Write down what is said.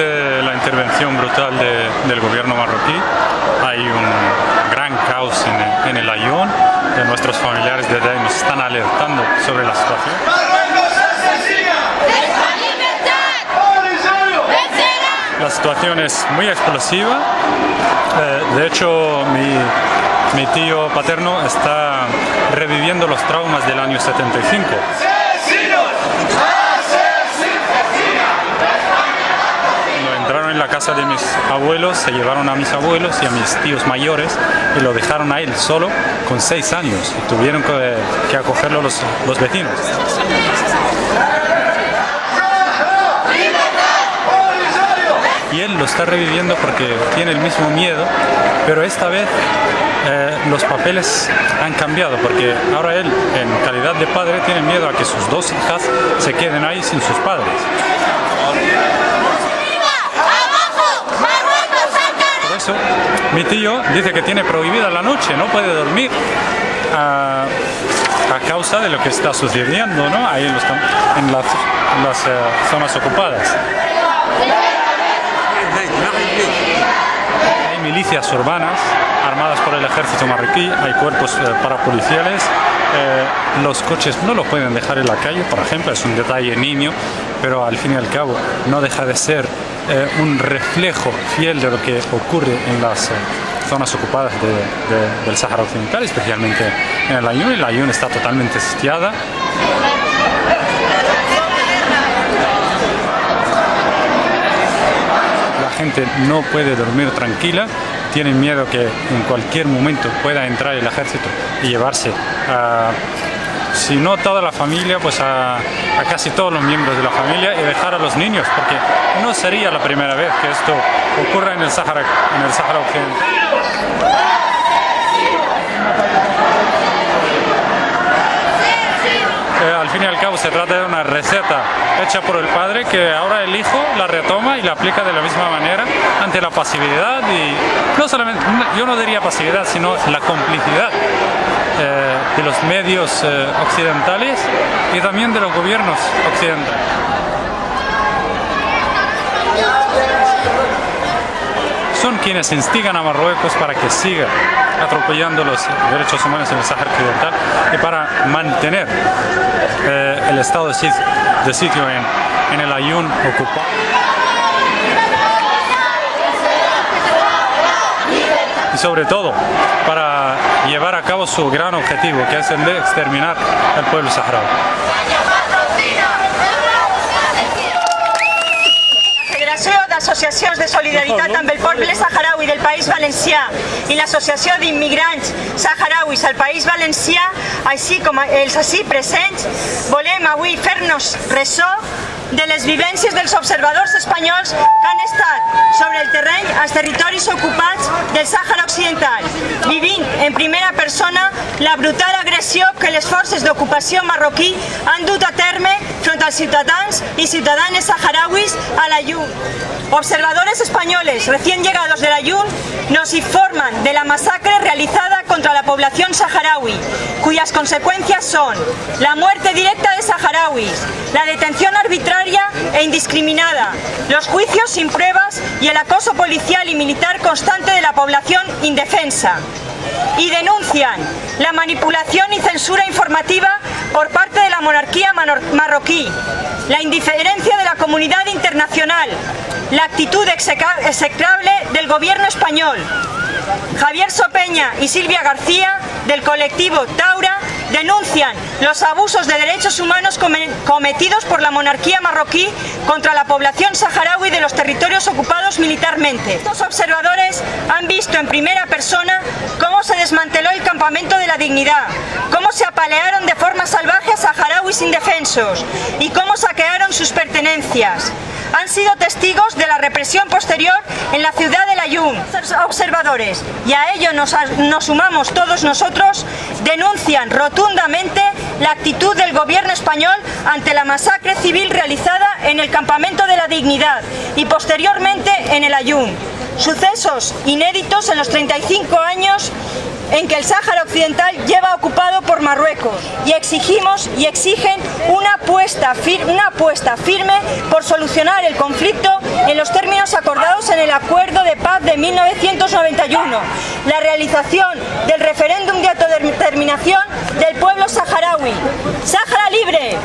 de la intervención brutal del gobierno marroquí, hay un gran caos en el Aaiún. Nuestros familiares de ahí nos están alertando sobre la situación. La situación es muy explosiva. De hecho, mi tío paterno está reviviendo los traumas del año 75. En la casa de mis abuelos, se llevaron a mis abuelos y a mis tíos mayores y lo dejaron a él solo con 6 años y tuvieron que acogerlo los vecinos. Y él lo está reviviendo porque tiene el mismo miedo, pero esta vez los papeles han cambiado, porque ahora él, en calidad de padre, tiene miedo a que sus 2 hijas se queden ahí sin sus padres. Por eso, mi tío dice que tiene prohibida la noche, no puede dormir a causa de lo que está sucediendo, ¿no? Ahí en las zonas ocupadas. Hay milicias urbanas armadas por el ejército marroquí, hay cuerpos parapoliciales. Los coches no lo pueden dejar en la calle, por ejemplo, es un detalle niño, pero al fin y al cabo no deja de ser un reflejo fiel de lo que ocurre en las zonas ocupadas del Sáhara Occidental, especialmente en el Aaiún. El Aaiún está totalmente sitiada. La gente no puede dormir tranquila, tienen miedo que en cualquier momento pueda entrar el ejército y llevarse si no toda la familia, pues a casi todos los miembros de la familia, y dejar a los niños, porque no sería la primera vez que esto ocurra en el Sáhara Occidental. Al fin y al cabo se trata de una receta hecha por el padre que ahora el hijo la retoma y la aplica de la misma manera ante la pasividad, y no solamente, yo no diría pasividad, sino la complicidad de los medios occidentales y también de los gobiernos occidentales. Son quienes instigan a Marruecos para que siga atropellando los derechos humanos en el Sáhara Occidental y para mantener el estado de sitio en el Aaiún ocupado. Y sobre todo para llevar a cabo su gran objetivo, que es el de exterminar al pueblo saharaui. Associacions de solidaritat amb el poble saharaui del País Valencià i l'Associació d'Immigrants Saharauis al País Valencià, així com els ací presents, volem avui fer-nos ressò de les vivències dels observadors espanyols que han estat sobre el terreny als territoris ocupats del Sàhara Occidental, vivint en primera persona la brutal agressió que les forces d'ocupació marroquí han dut a terme front als ciutadans y ciudadanes saharauis al Aaiún. Observadores españoles recién llegados del Aaiún nos informan de la masacre realizada contra la población saharaui, cuyas consecuencias son la muerte directa de saharauis, la detención arbitraria e indiscriminada, los juicios sin pruebas y el acoso policial y militar constante de la población indefensa. Y denuncian la manipulación y censura informativa por parte de la monarquía marroquí, la indiferencia de la comunidad internacional, la actitud execrable del gobierno español. Javier Sopeña y Silvia García, del colectivo Taura, denuncian los abusos de derechos humanos cometidos por la monarquía marroquí contra la población saharaui de los territorios ocupados militarmente. Estos observadores han visto en primera persona cómo se desmanteló el campamento de la dignidad, cómo se apalearon de forma salvaje a saharauis indefensos y cómo saquearon sus pertenencias. Han sido testigos de la represión posterior en la ciudad del Aaiún. Los observadores, y a ello nos sumamos todos nosotros, denuncian rotundamente la actitud del gobierno español ante la masacre civil realizada en el campamento de la dignidad y posteriormente en el Aaiún. Sucesos inéditos en los 35 años en que el Sáhara Occidental lleva ocupado por Marruecos, y exigimos y exigen una apuesta firme por solucionar el conflicto en los términos acordados en el Acuerdo de Paz de 1991, la realización del referéndum de autodeterminación del pueblo saharaui. ¡Sáhara libre!